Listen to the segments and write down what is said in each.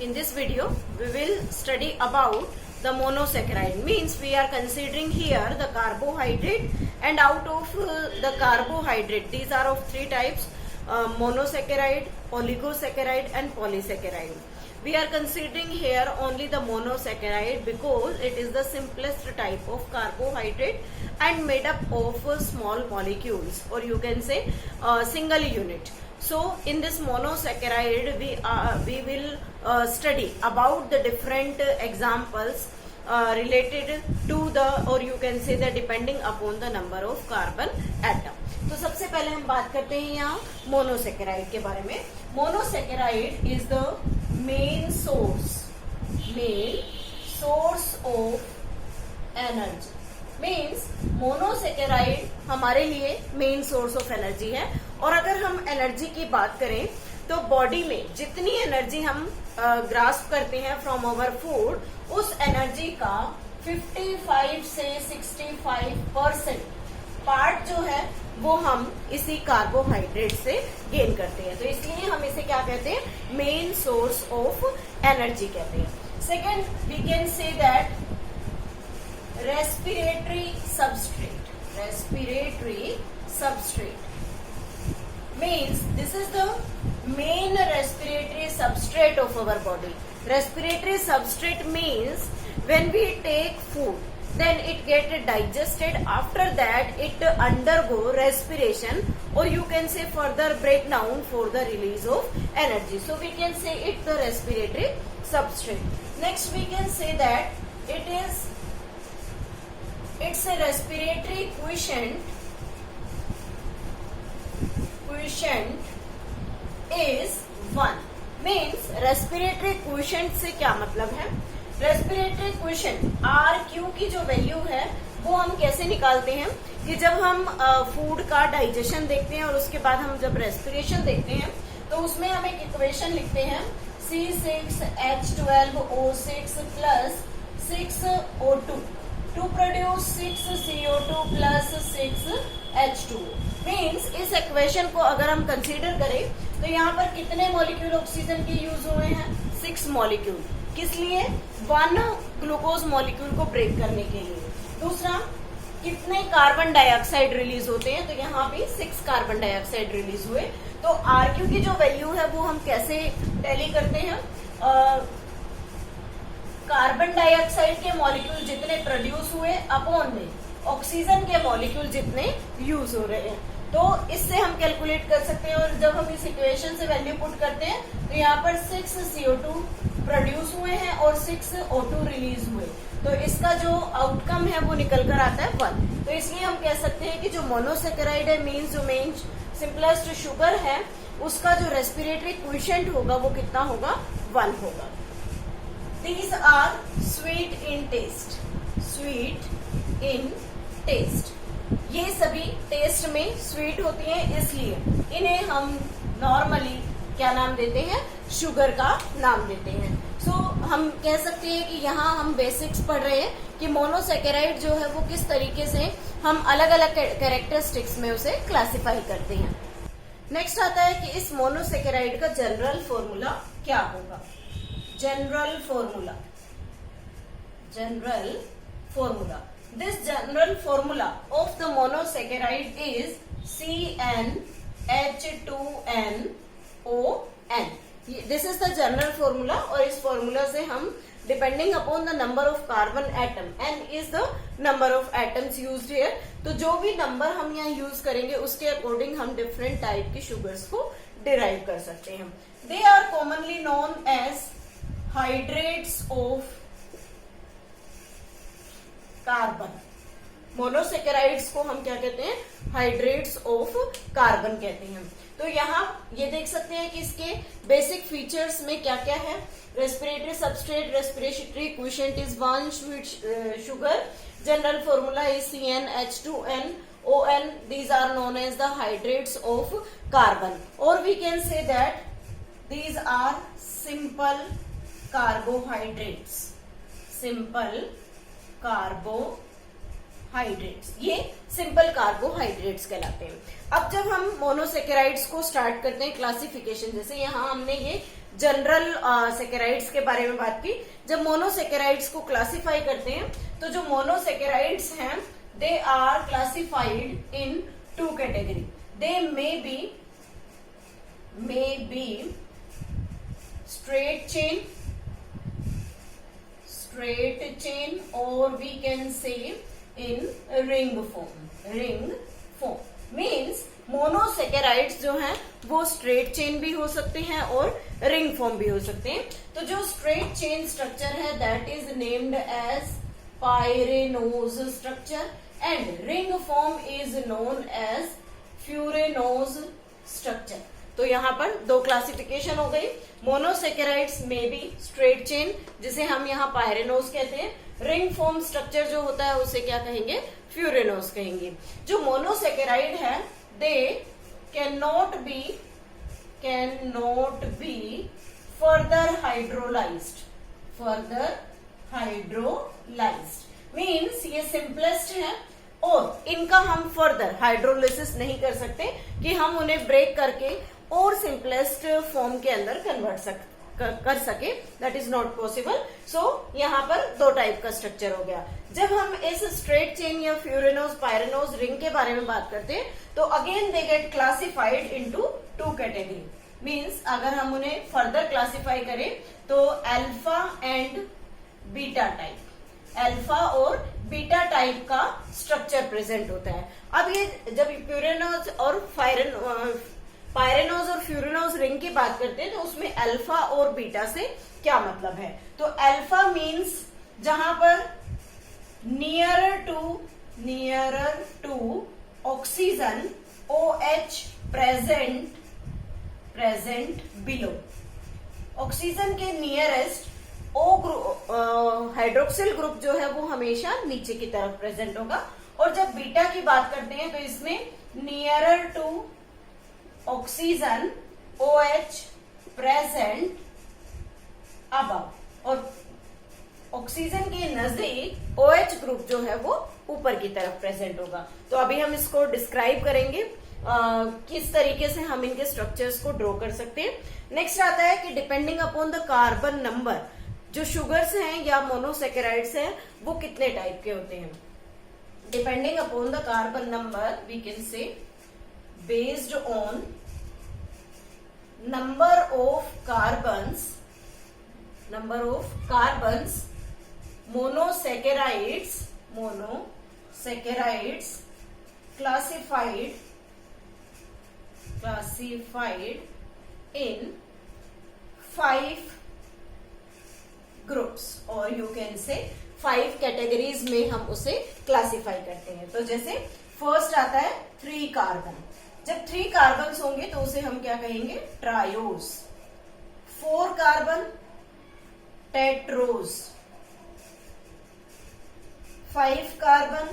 In this video, we will study about the monosaccharide. Means we are considering here the carbohydrate, and out of the carbohydrate, these are of three types: monosaccharide, oligosaccharide, and polysaccharide. We are considering here only the monosaccharide because it is the simplest type of carbohydrate and made up of small molecules, or you can say single unit. So in this monosaccharide we will study about the different examples related to the, or you can say the depending upon the number of carbon atom. तो सबसे पहले हम बात करते हैं यहाँ monosaccharide के बारे में. Monosaccharide is the main source of energy. Means monosaccharide हमारे लिए मेन सोर्स ऑफ एनर्जी है. और अगर हम एनर्जी की बात करें तो बॉडी में जितनी एनर्जी हम ग्रास्प करते हैं फ्रॉम आवर फूड, उस एनर्जी का 55 से 65% पार्ट जो है वो हम इसी कार्बोहाइड्रेट से गेन करते हैं. तो इसलिए हम इसे क्या कहते हैं? मेन सोर्स ऑफ एनर्जी कहते हैं. Second, we can say that respiratory substrate means this is the main respiratory substrate of our body. Respiratory substrate means when we take food, then it get digested. After that it undergo respiration, or you can say further breakdown for the release of energy. So we can say it the respiratory substrate. Next we can say that it's a respiratory quotient is 1. Means respiratory quotient से क्या मतलब है? Respiratory quotient RQ की जो value है वो हम कैसे निकालते हैं कि जब हम फूड का डाइजेशन देखते हैं और उसके बाद हम जब रेस्पिरेशन देखते हैं तो उसमें हम एक इक्वेशन लिखते हैं C6H12O6 plus 6O2 to produce 6CO2 plus 6H2O. Means इस इक्वेशन को अगर हम कंसीडर करें तो यहाँ पर कितने मॉलिक्यूल ऑक्सीजन के यूज हुए हैं? 6 मॉलिक्यूल. किस लिए? 1 ग्लूकोज मॉलिक्यूल को ब्रेक करने के लिए. दूसरा, कितने कार्बन डाइऑक्साइड रिलीज होते हैं? तो यहाँ भी 6 कार्बन डाइऑक्साइड रिलीज हुए. तो RQ की जो वैल्यू है वो हम कैसे टैली करते हैं? कार्बन डाइऑक्साइड के मॉलिक्यूल जितने प्रोड्यूस हुए अपॉन में ऑक्सीजन के मॉलिक्यूल जितने यूज हो रहे हैं, तो इससे हम कैलकुलेट कर सकते हैं. और जब हम इस इक्वेशन से वैल्यू पुट करते हैं तो यहाँ पर 6 CO2 प्रोड्यूस हुए हैं और 6 O2 रिलीज हुए, तो इसका जो आउटकम है वो निकल कर आता है 1. तो इसलिए हम कह सकते हैं कि जो मोनोसेकेराइड है, मीन्स जो मेन सिंपलेस्ट शुगर है, उसका जो रेस्पिरेटरी क्वोशिएंट होगा वो कितना होगा? 1 होगा. These are sweet in taste. ये सभी टेस्ट में स्वीट होती हैं, इसलिए इन्हें हम नॉर्मली क्या नाम देते हैं? शुगर का नाम देते हैं. सो हम कह सकते हैं कि यहाँ हम बेसिक्स पढ़ रहे हैं कि मोनोसेकेराइड जो है वो किस तरीके से हम अलग अलग कैरेक्टरिस्टिक्स में उसे क्लासिफाई करते हैं. नेक्स्ट आता है कि इस मोनोसेकेराइड का जनरल फॉर्मूला क्या होगा? General formula. This general formula of the monosaccharide is CnH2nOn. This is the general formula. और इस formula से हम depending upon the number of carbon atom, n is the number of atoms used here, तो जो भी number हम यहाँ use करेंगे उसके अकॉर्डिंग हम डिफरेंट टाइप की शुगर्स को डिराइव कर सकते हैं. They are commonly known as hydrates of carbon. Monosaccharides को हम क्या कहते हैं? हाइड्रेट्स ऑफ कार्बन कहते हैं. तो यहाँ ये देख सकते हैं कि इसके बेसिक फीचर्स में क्या क्या है. Respiratory substrate, respiratory quotient is 1, sweet sugar. General formula is CnH2nOn. These are known as the hydrates of carbon, or we can say that these are simple carbohydrates. ये सिंपल कार्बोहाइड्रेट्स कहलाते हैं. अब जब हम मोनोसेकेराइड्स को start करते हैं classification, जैसे यहाँ हमने ये जनरल सेकेराइड्स के बारे में बात की। जब मोनोसेकेराइड्स को क्लासिफाई करते हैं तो जो मोनोसेकेराइड्स हैं they are classified in 2 category. They may be straight chain or we can say in ring form means monosaccharides जो हैं वो स्ट्रेट चेन भी हो सकते हैं और रिंग फॉर्म भी हो सकते हैं। तो जो स्ट्रेट चेन स्ट्रक्चर है that is named as pyranose structure and ring form is known as furanose structure. तो यहाँ पर 2 क्लासिफिकेशन हो गई। मोनोसेकेराइड्स में बी स्ट्रेट चेन जिसे हम यहाँ पायरेनोज कहते हैं, रिंग फॉर्म स्ट्रक्चर जो होता है उसे क्या कहेंगे, फ्यूरेनोज कहेंगे। जो मोनोसेकेराइड है they can not be further hydrolysed means ये सिंपलेस्ट है और इनका हम फर्दर हाइड्रोलिसिस नहीं कर सकते कि हम उन्हें ब्रेक करके और सिंपलेस्ट फॉर्म के अंदर कन्वर्ट कर सके, दैट इज नॉट पॉसिबल। सो यहाँ पर 2 टाइप का स्ट्रक्चर हो गया। जब हम इस स्ट्रेट चेन या फ्यूरेनोज पायरेनोज रिंग के बारे में बात करते हैं तो again they get classified into 2 category. Means अगर हम उन्हें फर्दर क्लासिफाई करें तो alpha and beta type, alpha और बीटा टाइप का स्ट्रक्चर प्रेजेंट होता है। अब ये जब प्यूरेनोज और पायरेनोज और फ्यूरेनोज रिंग की बात करते हैं तो उसमें अल्फा और बीटा से क्या मतलब है। तो अल्फा मीन्स जहां पर nearer to oxygen OH present below. Oxygen के nearest O group hydroxyl group जो है वो हमेशा नीचे की तरफ प्रेजेंट होगा। और जब बीटा की बात करते हैं तो इसमें nearer to oxygen OH present above, और ऑक्सीजन के नजदीक OH ग्रुप जो है वो ऊपर की तरफ प्रेजेंट होगा। तो अभी हम इसको डिस्क्राइब करेंगे किस तरीके से हम इनके स्ट्रक्चर्स को ड्रॉ कर सकते हैं। नेक्स्ट आता है कि depending upon the carbon number जो शुगर्स हैं या मोनोसेकेराइड्स हैं वो कितने टाइप के होते हैं। Depending upon the carbon number we can say based on number of carbons monosaccharides classified in 5 groups or you can say 5 categories में हम उसे क्लासिफाई करते हैं। तो जैसे फर्स्ट आता है 3 कार्बन। जब 3 कार्बन्स होंगे तो उसे हम क्या कहेंगे, triose. 4 carbon tetrose, 5 carbon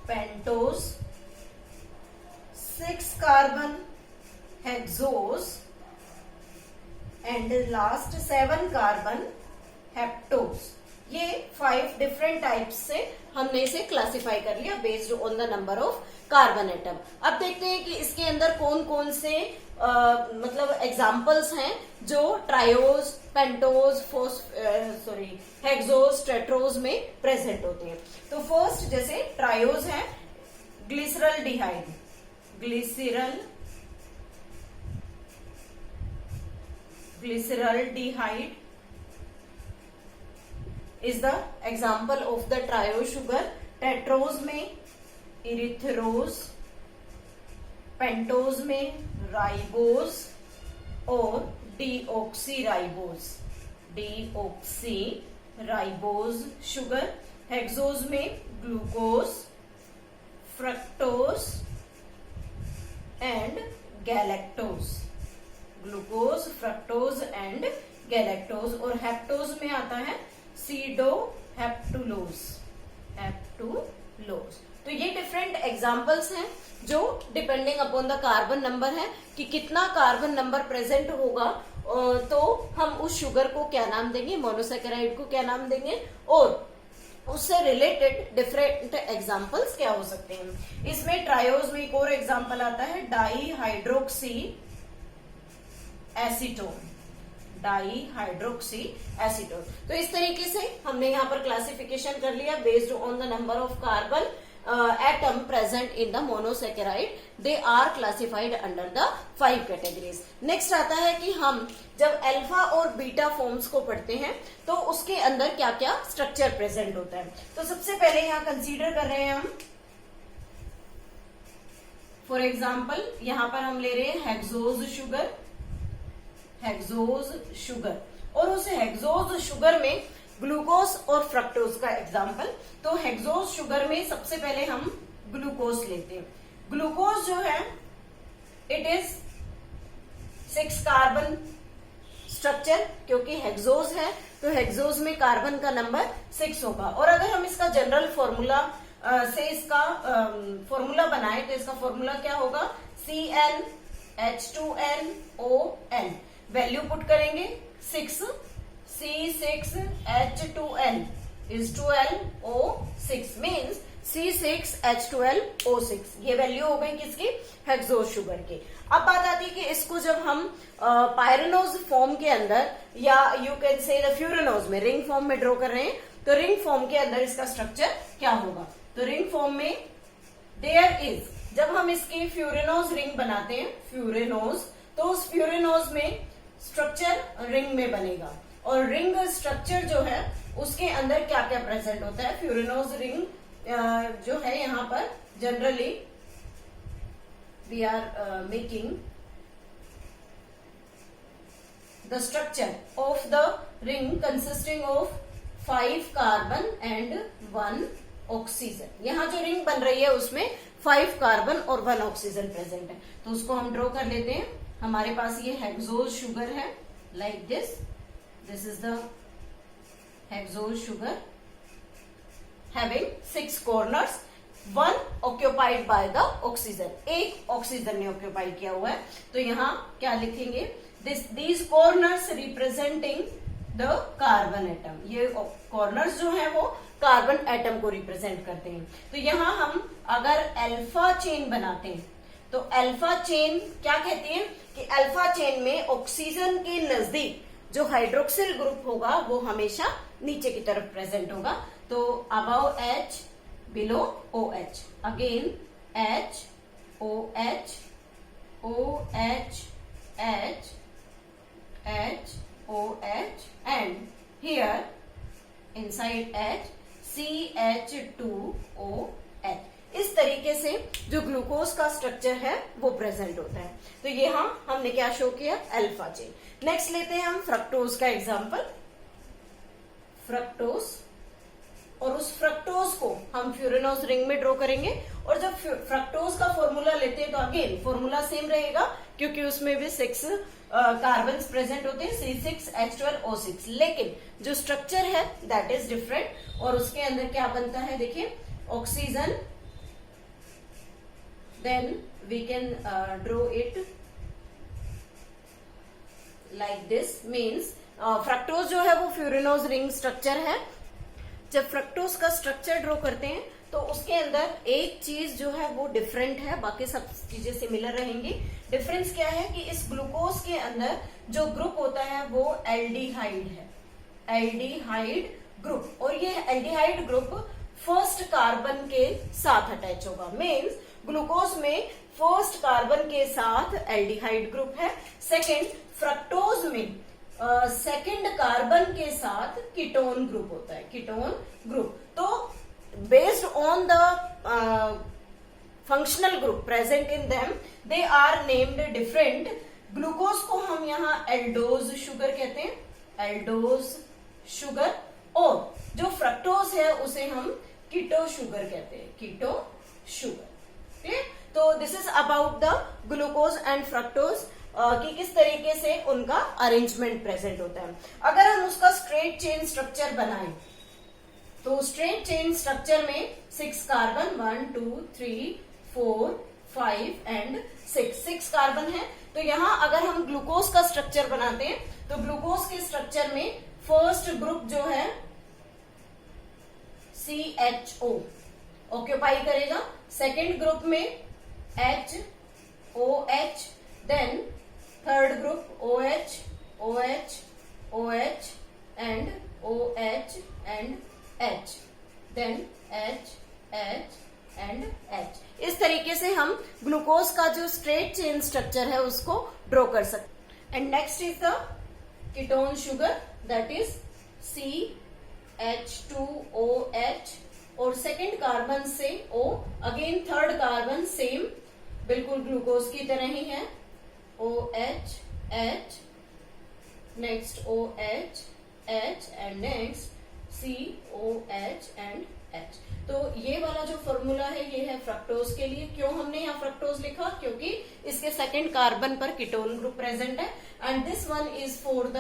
pentose, 6 carbon hexose and last 7 carbon heptose. ये 5 डिफरेंट टाइप्स से हमने इसे क्लासिफाई कर लिया based on the number of carbon atom. अब देखते हैं कि इसके अंदर कौन कौन से मतलब एग्जाम्पल्स हैं जो ट्रायोज, पेंटोज, हेक्सोज, टेट्रोज में प्रेजेंट होते हैं। तो फर्स्ट जैसे ट्रायोज है glyceraldehyde is the example of the trio sugar। Tetrose में इरिथ्रोज, पेंटोज में राइबोज और डीऑक्सीराइबोज शुगर। हेक्सोज में ग्लूकोज, फ्रक्टोज एंड गैलेक्टोज। और हेप्टोज में आता है सीडोहेप्टुलोज। तो ये डिफरेंट एग्जाम्पल्स हैं जो depending upon the carbon number है कि कितना कार्बन नंबर प्रेजेंट होगा तो हम उस शुगर को क्या नाम देंगे, मोनोसेकेराइड को क्या नाम देंगे, और उससे रिलेटेड डिफरेंट एग्जाम्पल्स क्या हो सकते हैं। इसमें ट्रायोज में एक और एग्जाम्पल आता है dihydroxy acetone. Di hydroxy acetone. तो इस तरीके से हमने यहाँ पर क्लासिफिकेशन कर लिया based on the number of carbon atom present in the monosaccharide. They are classified under the 5 categories. Next आता है कि हम जब अल्फा और बीटा फॉर्म्स को पढ़ते हैं तो उसके अंदर क्या क्या स्ट्रक्चर प्रेजेंट होता है। तो सबसे पहले यहाँ कंसीडर कर रहे हैं हम, फॉर एग्जाम्पल यहाँ पर हम ले रहे हैं हेक्सोज शुगर, और उस हेक्सोज शुगर में ग्लूकोज और फ्रक्टोज का एग्जाम्पल। तो हेक्सोज शुगर में सबसे पहले हम ग्लूकोज लेते हैं। ग्लूकोज जो है इट इज 6 कार्बन स्ट्रक्चर, क्योंकि हेक्सोज है तो हेक्सोज में कार्बन का नंबर 6 होगा। और अगर हम इसका जनरल फॉर्मूला से इसका फॉर्मूला बनाए तो इसका फॉर्मूला क्या होगा, CnH2nOn। वैल्यू पुट करेंगे 6, C6H2n is 12O6 means C6H12O6। ये वैल्यू हो गई किसकी, हेक्सोज शुगर की। अब बात आती है कि इसको जब हम पायरेनोज फॉर्म के अंदर या यू कैन से द फ्यूरेनोज में रिंग फॉर्म में ड्रॉ कर रहे हैं तो रिंग फॉर्म के अंदर इसका स्ट्रक्चर क्या होगा। तो रिंग फॉर्म में देयर इज, जब हम इसकी फ्यूरेनोज रिंग बनाते हैं फ्यूरेनोज, तो उस फ्यूरेनोज में स्ट्रक्चर रिंग में बनेगा। और रिंग स्ट्रक्चर जो है उसके अंदर क्या क्या प्रेजेंट होता है। फ्यूरेनोज रिंग जो है यहाँ पर generally we are making the structure of the ring consisting of 5 carbon and 1 oxygen. यहाँ जो रिंग बन रही है उसमें 5 कार्बन और 1 ऑक्सीजन प्रेजेंट है। तो उसको हम ड्रॉ कर लेते हैं। हमारे पास ये हेक्सोज शुगर है like this is the hexose sugar having 6 corners, 1 occupied by the oxygen। एक ऑक्सीजन ने ऑक्यूपाई किया हुआ है। तो यहाँ क्या लिखेंगे, these corners representing the carbon atom। ये कॉर्नर्स जो है वो कार्बन एटम को रिप्रेजेंट करते हैं। तो यहाँ हम अगर अल्फा चेन बनाते हैं तो अल्फा चेन क्या कहती है कि अल्फा चेन में ऑक्सीजन के नजदीक जो हाइड्रोक्सिल ग्रुप होगा वो हमेशा नीचे की तरफ प्रेजेंट होगा। तो above H below OH, again H OH OH H H OH and here inside H CH2OH। इस तरीके से जो ग्लूकोज का स्ट्रक्चर है वो प्रेजेंट होता है। तो यहाँ हमने क्या शो किया, अल्फा चेन। नेक्स्ट लेते हैं हम फ्रक्टोज का एग्जांपल। फ्रक्टोज, और उस फ्रक्टोज को हम फ्यूरेनोज रिंग में ड्रॉ करेंगे। और जब फ्रक्टोज का फॉर्मूला लेते हैं तो अगेन फॉर्मूला सेम रहेगा क्योंकि उसमें भी 6 कार्बन प्रेजेंट होते हैं, C6H12O6। लेकिन जो स्ट्रक्चर है दैट इज डिफरेंट। और उसके अंदर क्या बनता है देखिए, oxygen, then we can draw it like this means fructose जो है वो फ्यूरेनोज रिंग स्ट्रक्चर है। जब फ्रक्टोज का स्ट्रक्चर ड्रॉ करते हैं तो उसके अंदर एक चीज जो है वो डिफरेंट है, बाकी सब चीजें सिमिलर रहेंगी। डिफरेंस क्या है कि इस ग्लूकोज के अंदर जो ग्रुप होता है वो एल्डिहाइड है, एल्डिहाइड ग्रुप। और ये एल्डिहाइड ग्रुप फर्स्ट कार्बन के साथ अटैच होगा। मीन्स ग्लूकोज में फर्स्ट कार्बन के साथ एल्डिहाइड ग्रुप है। सेकेंड फ्रक्टोज में सेकेंड कार्बन के साथ कीटोन ग्रुप होता है, कीटोन ग्रुप। तो based on the functional group present in them they are named different. Glucose को हम यहाँ एल्डोज शुगर कहते हैं, एल्डोज शुगर। और जो फ्रक्टोज है उसे हम कीटो शुगर कहते हैं, कीटो शुगर। तो this is about the glucose and fructose कि किस तरीके से उनका अरेंजमेंट प्रेजेंट होता है। अगर हम उसका स्ट्रेट चेन स्ट्रक्चर बनाएं तो स्ट्रेट चेन स्ट्रक्चर में 6 कार्बन 1 2 3 4 5 एंड 6 कार्बन है। तो यहाँ अगर हम ग्लूकोज का स्ट्रक्चर बनाते हैं तो ग्लूकोज के स्ट्रक्चर में फर्स्ट ग्रुप जो है CHO ऑक्यूपाई करेगा, सेकेंड ग्रुप में HOH, then third group OH OH and OH and H, then H, H and H. इस तरीके से हम ग्लूकोज का जो स्ट्रेट चेन स्ट्रक्चर है उसको ड्रॉ कर सकते हैं. And next is the ketone sugar, that is CH2OH और सेकेंड कार्बन से O, again third carbon same बिल्कुल ग्लूकोज की तरह ही है, OH, H, next OH, H and next COH and H. तो ये वाला जो फॉर्मूला है ये है फ्रक्टोज के लिए. क्यों हमने यहाँ फ्रक्टोज लिखा? क्योंकि इसके सेकेंड कार्बन पर कीटोन ग्रुप प्रेजेंट है. And this one is for the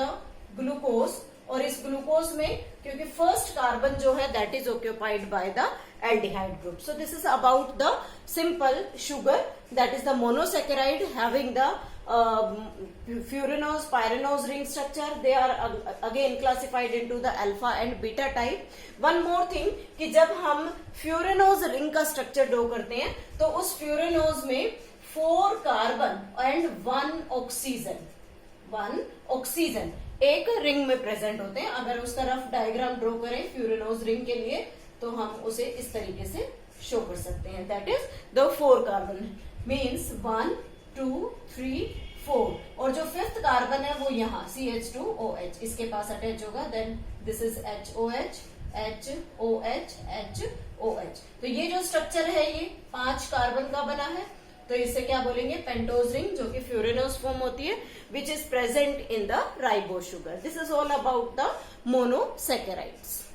glucose. और इस ग्लूकोज में क्योंकि फर्स्ट कार्बन जो है that is occupied by the aldehyde group. So this is about the simple sugar, that is the monosaccharide having the furanose pyranose ring structure. They are again classified into the alpha and beta type. One more thing कि जब हम furanose ring का structure draw करते हैं तो उस furanose में 4 carbon and 1 oxygen एक रिंग में प्रेजेंट होते हैं. अगर उसका रफ डायग्राम ड्रॉ करें फ्यूरेनोज रिंग के लिए तो हम उसे इस तरीके से शो कर सकते हैं. That is the 4 carbon means 1, 2, 3, 4. और जो फिफ्थ कार्बन है वो यहाँ CH2OH इसके पास अटैच होगा. Then this is HOH, HOH, HOH. तो ये जो स्ट्रक्चर है ये 5 कार्बन का बना है. तो इसे क्या बोलेंगे? पेंटोज रिंग, जो कि फ्यूरेनोज फॉर्म होती है, which is present in the ribose sugar. This is all about the monosaccharides.